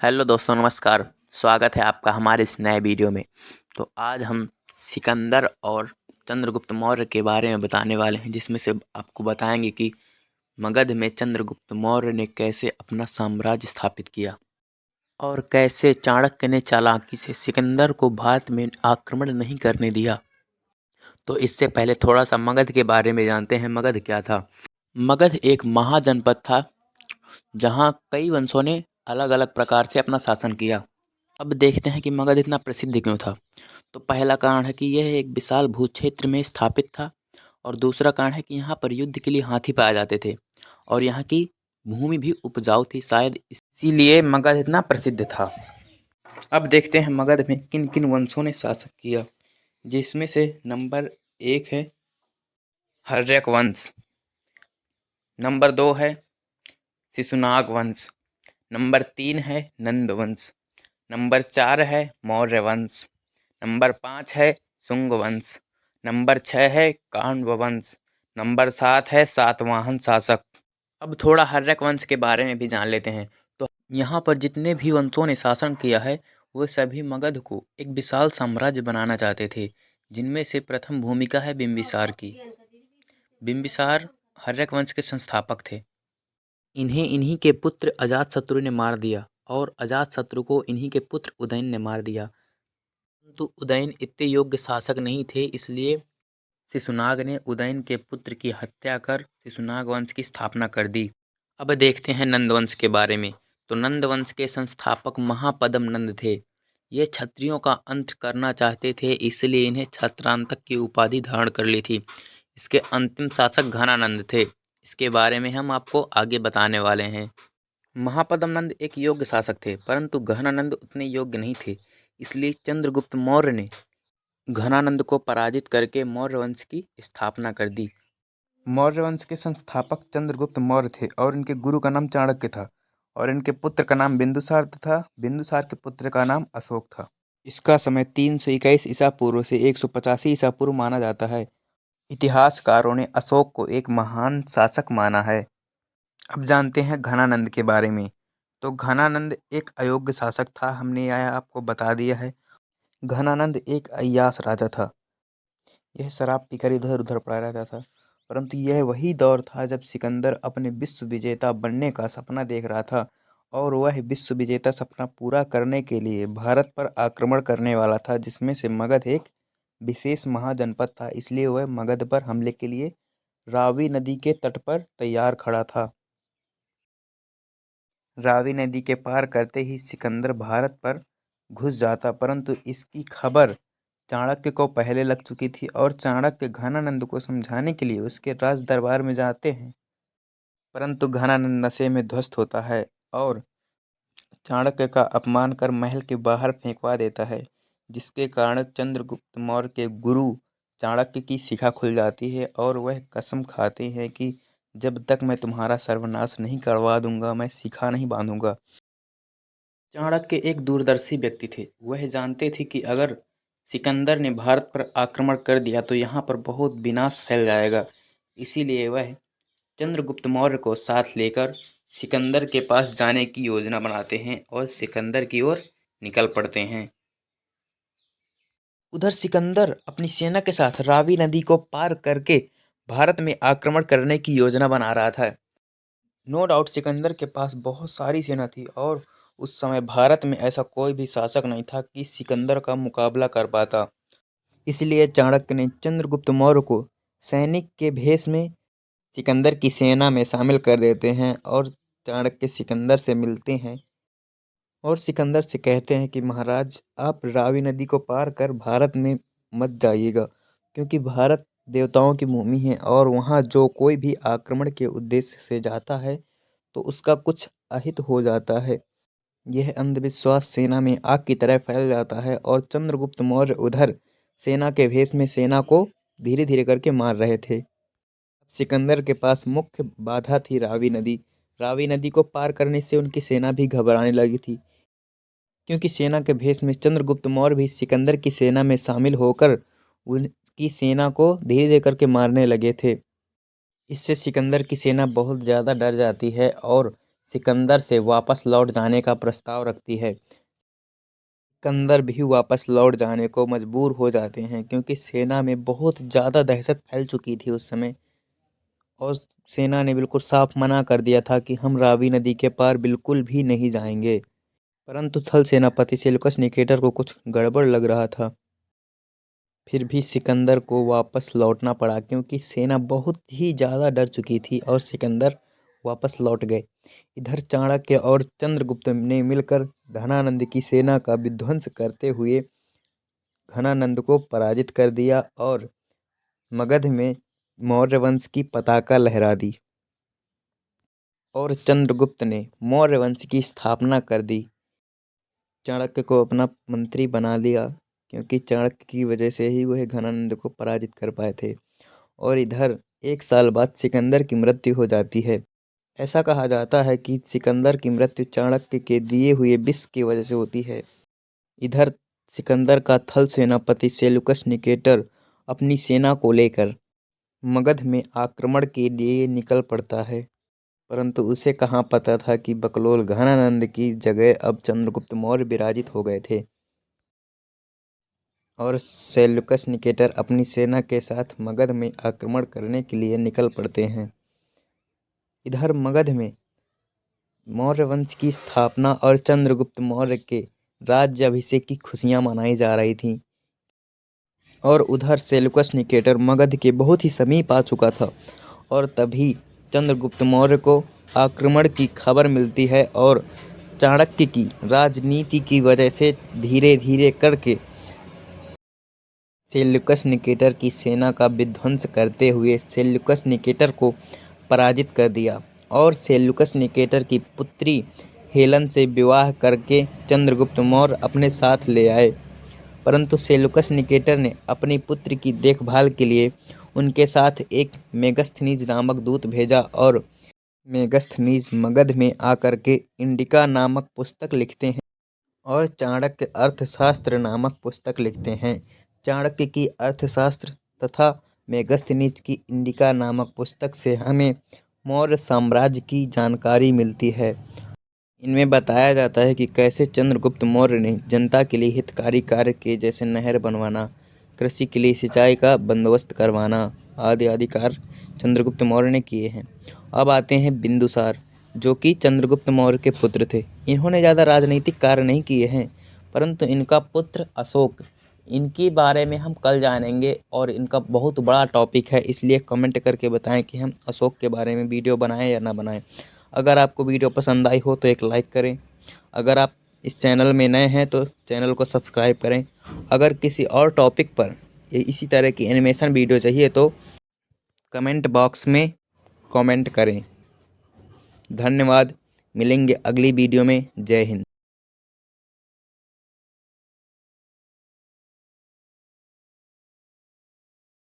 Hello दोस्तों, नमस्कार। स्वागत है आपका हमारे इस नए वीडियो में। तो आज हम सिकंदर और चंद्रगुप्त मौर्य के बारे में बताने वाले हैं, जिसमें से आपको बताएंगे कि मगध में चंद्रगुप्त मौर्य ने कैसे अपना साम्राज्य स्थापित किया और कैसे चाणक्य ने चालाकी से सिकंदर को भारत में आक्रमण नहीं करने दिया। तो इससे पहले थोड़ा सा मगध के बारे में जानते हैं। मगध क्या था? मगध एक महाजनपद था जहाँ कई वंशों ने अलग अलग प्रकार से अपना शासन किया। अब देखते हैं कि मगध इतना प्रसिद्ध क्यों था। तो पहला कारण है कि यह एक विशाल भूक्षेत्र में स्थापित था, और दूसरा कारण है कि यहाँ पर युद्ध के लिए हाथी पाए जाते थे और यहाँ की भूमि भी उपजाऊ थी, शायद इसीलिए मगध इतना प्रसिद्ध था। अब देखते हैं मगध में किन किन वंशों ने शासन किया, जिसमें से नंबर 1 है हर्यक वंश, नंबर 2 है शिशुनाग वंश, नंबर 3 है नंद वंश, नंबर 4 है मौर्य वंश, नंबर 5 है शुंग वंश, नंबर 6 है काण्व वंश, नंबर 7 है सातवाहन शासक। अब थोड़ा हर्यक वंश के बारे में भी जान लेते हैं। तो यहाँ पर जितने भी वंशों ने शासन किया है, वो सभी मगध को एक विशाल साम्राज्य बनाना चाहते थे, जिनमें से प्रथम भूमिका है बिंबिसार की। बिंबिसार हर्यक वंश के संस्थापक थे। इन्हें इन्हीं के पुत्र अजातशत्रु ने मार दिया, और अजातशत्रु को इन्हीं के पुत्र उदयन ने मार दिया। परंतु उदयन इतने योग्य शासक नहीं थे, इसलिए शिशुनाग ने उदयन के पुत्र की हत्या कर शिशुनाग वंश की स्थापना कर दी। अब देखते हैं नंद वंश के बारे में। तो नंद वंश के संस्थापक महापद्म नंद थे। ये क्षत्रियों का अंत करना चाहते थे, इसलिए इन्हें छत्रांतक की उपाधि धारण कर ली थी। इसके अंतिम शासक घनानंद थे। इसके बारे में हम आपको आगे बताने वाले हैं। महापद्म नंद एक योग्य शासक थे, परंतु घनानंद उतने योग्य नहीं थे, इसलिए चंद्रगुप्त मौर्य ने घनानंद को पराजित करके मौर्य वंश की स्थापना कर दी। मौर्य वंश के संस्थापक चंद्रगुप्त मौर्य थे, और इनके गुरु का नाम चाणक्य था, और इनके पुत्र का नाम बिंदुसार था। बिंदुसार के पुत्र का नाम अशोक था। इसका समय 321 ईसा पूर्व से 185 ईसा पूर्व माना जाता है। इतिहासकारों ने अशोक को एक महान शासक माना है। अब जानते हैं घनानंद के बारे में। तो घनानंद एक अयोग्य शासक था, हमने यह आपको बता दिया है। घनानंद एक अय्याश राजा था। यह शराब पीकर इधर उधर पड़ा रहता था। परंतु यह वही दौर था जब सिकंदर अपने विश्व विजेता बनने का सपना देख रहा था, और वह विश्व विजेता सपना पूरा करने के लिए भारत पर आक्रमण करने वाला था, जिसमें से मगध एक विशेष महाजनपद था। इसलिए वह मगध पर हमले के लिए रावी नदी के तट पर तैयार खड़ा था। रावी नदी के पार करते ही सिकंदर भारत पर घुस जाता, परंतु इसकी खबर चाणक्य को पहले लग चुकी थी, और चाणक्य घनानंद को समझाने के लिए उसके राज दरबार में जाते हैं। परंतु घनानंद नशे में ध्वस्त होता है और चाणक्य का अपमान कर महल के बाहर फेंकवा देता है, जिसके कारण चंद्रगुप्त मौर्य के गुरु चाणक्य की शिखा खुल जाती है, और वह कसम खाते हैं कि जब तक मैं तुम्हारा सर्वनाश नहीं करवा दूंगा, मैं शिखा नहीं बांधूंगा। चाणक्य एक दूरदर्शी व्यक्ति थे। वह जानते थे कि अगर सिकंदर ने भारत पर आक्रमण कर दिया तो यहाँ पर बहुत विनाश फैल जाएगा। इसीलिए वह चंद्रगुप्त मौर्य को साथ लेकर सिकंदर के पास जाने की योजना बनाते हैं और सिकंदर की ओर निकल पड़ते हैं। उधर सिकंदर अपनी सेना के साथ रावी नदी को पार करके भारत में आक्रमण करने की योजना बना रहा था। नो डाउट सिकंदर के पास बहुत सारी सेना थी, और उस समय भारत में ऐसा कोई भी शासक नहीं था कि सिकंदर का मुकाबला कर पाता। इसलिए चाणक्य ने चंद्रगुप्त मौर्य को सैनिक के भेष में सिकंदर की सेना में शामिल कर देते हैं, और चाणक्य सिकंदर से मिलते हैं और सिकंदर से कहते हैं कि महाराज, आप रावी नदी को पार कर भारत में मत जाइएगा, क्योंकि भारत देवताओं की भूमि है, और वहाँ जो कोई भी आक्रमण के उद्देश्य से जाता है तो उसका कुछ अहित हो जाता है। यह अंधविश्वास सेना में आग की तरह फैल जाता है, और चंद्रगुप्त मौर्य उधर सेना के भेष में सेना को धीरे धीरे करके मार रहे थे। सिकंदर के पास मुख्य बाधा थी रावी नदी। रावी नदी को पार करने से उनकी सेना भी घबराने लगी थी, क्योंकि सेना के भेष में चंद्रगुप्त मौर्य भी सिकंदर की सेना में शामिल होकर उनकी सेना को धीरे धीरे करके मारने लगे थे। इससे सिकंदर की सेना बहुत ज़्यादा डर जाती है, और सिकंदर से वापस लौट जाने का प्रस्ताव रखती है। सिकंदर भी वापस लौट जाने को मजबूर हो जाते हैं क्योंकि सेना में बहुत ज़्यादा दहशत फैल चुकी थी उस समय, और सेना ने बिल्कुल साफ मना कर दिया था कि हम रावी नदी के पार बिल्कुल भी नहीं जाएंगे। परंतु थल सेनापति सेल्यूकस निकेटर को कुछ गड़बड़ लग रहा था। फिर भी सिकंदर को वापस लौटना पड़ा क्योंकि सेना बहुत ही ज़्यादा डर चुकी थी और सिकंदर वापस लौट गए। इधर चाणक्य और चंद्रगुप्त ने मिलकर धनानंद की सेना का विध्वंस करते हुए घनानंद को पराजित कर दिया और मगध में मौर्य वंश की पताका लहरा दी और चंद्रगुप्त ने मौर्य वंश की स्थापना कर दी। चाणक्य को अपना मंत्री बना लिया क्योंकि चाणक्य की वजह से ही वह घनानंद को पराजित कर पाए थे। और इधर 1 साल बाद सिकंदर की मृत्यु हो जाती है। ऐसा कहा जाता है कि सिकंदर की मृत्यु चाणक्य के दिए हुए विष की वजह से होती है। इधर सिकंदर का थल सेनापति सेल्यूकस निकेटर अपनी सेना को लेकर मगध में आक्रमण के लिए निकल पड़ता है, परंतु उसे कहाँ पता था कि बकलोल घनानंद की जगह अब चंद्रगुप्त मौर्य विराजित हो गए थे। और सेल्यूकस निकेटर अपनी सेना के साथ मगध में आक्रमण करने के लिए निकल पड़ते हैं। इधर मगध में मौर्य वंश की स्थापना और चंद्रगुप्त मौर्य के राज्याभिषेक की खुशियां मनाई जा रही थीं, और उधर सेल्यूकस निकेटर मगध के बहुत ही समीप आ चुका था। और तभी चंद्रगुप्त मौर्य को आक्रमण की खबर मिलती है और चाणक्य की राजनीति की वजह से धीरे धीरे करके सेल्यूकस निकेटर की सेना का विध्वंस करते हुए सेल्यूकस निकेटर को पराजित कर दिया और सेल्यूकस निकेटर की पुत्री हेलन से विवाह करके चंद्रगुप्त मौर्य अपने साथ ले आए। परंतु सेल्यूकस निकेटर ने अपनी पुत्र की देखभाल के लिए उनके साथ एक मेगस्थनीज नामक दूत भेजा और मेगस्थनीज मगध में आकर के इंडिका नामक पुस्तक लिखते हैं और चाणक्य अर्थशास्त्र नामक पुस्तक लिखते हैं। चाणक्य की अर्थशास्त्र तथा मेगस्थनीज की इंडिका नामक पुस्तक से हमें मौर्य साम्राज्य की जानकारी मिलती है। इनमें बताया जाता है कि कैसे चंद्रगुप्त मौर्य ने जनता के लिए हितकारी कार्य किए, जैसे नहर बनवाना, कृषि के लिए सिंचाई का बंदोबस्त करवाना आदि आदि कार्य चंद्रगुप्त मौर्य ने किए हैं। अब आते हैं बिंदुसार, जो कि चंद्रगुप्त मौर्य के पुत्र थे। इन्होंने ज़्यादा राजनीतिक कार्य नहीं किए हैं, परंतु इनका पुत्र अशोक, इनके बारे में हम कल जानेंगे और इनका बहुत बड़ा टॉपिक है, इसलिए कमेंट करके बताएं कि हम अशोक के बारे में वीडियो बनाएं या ना बनाएं। अगर आपको वीडियो पसंद आई हो तो एक लाइक करें। अगर आप इस चैनल में नए हैं तो चैनल को सब्सक्राइब करें। अगर किसी और टॉपिक पर इसी तरह की एनिमेशन वीडियो चाहिए तो कमेंट बॉक्स में कमेंट करें। धन्यवाद। मिलेंगे अगली वीडियो में। जय हिंद।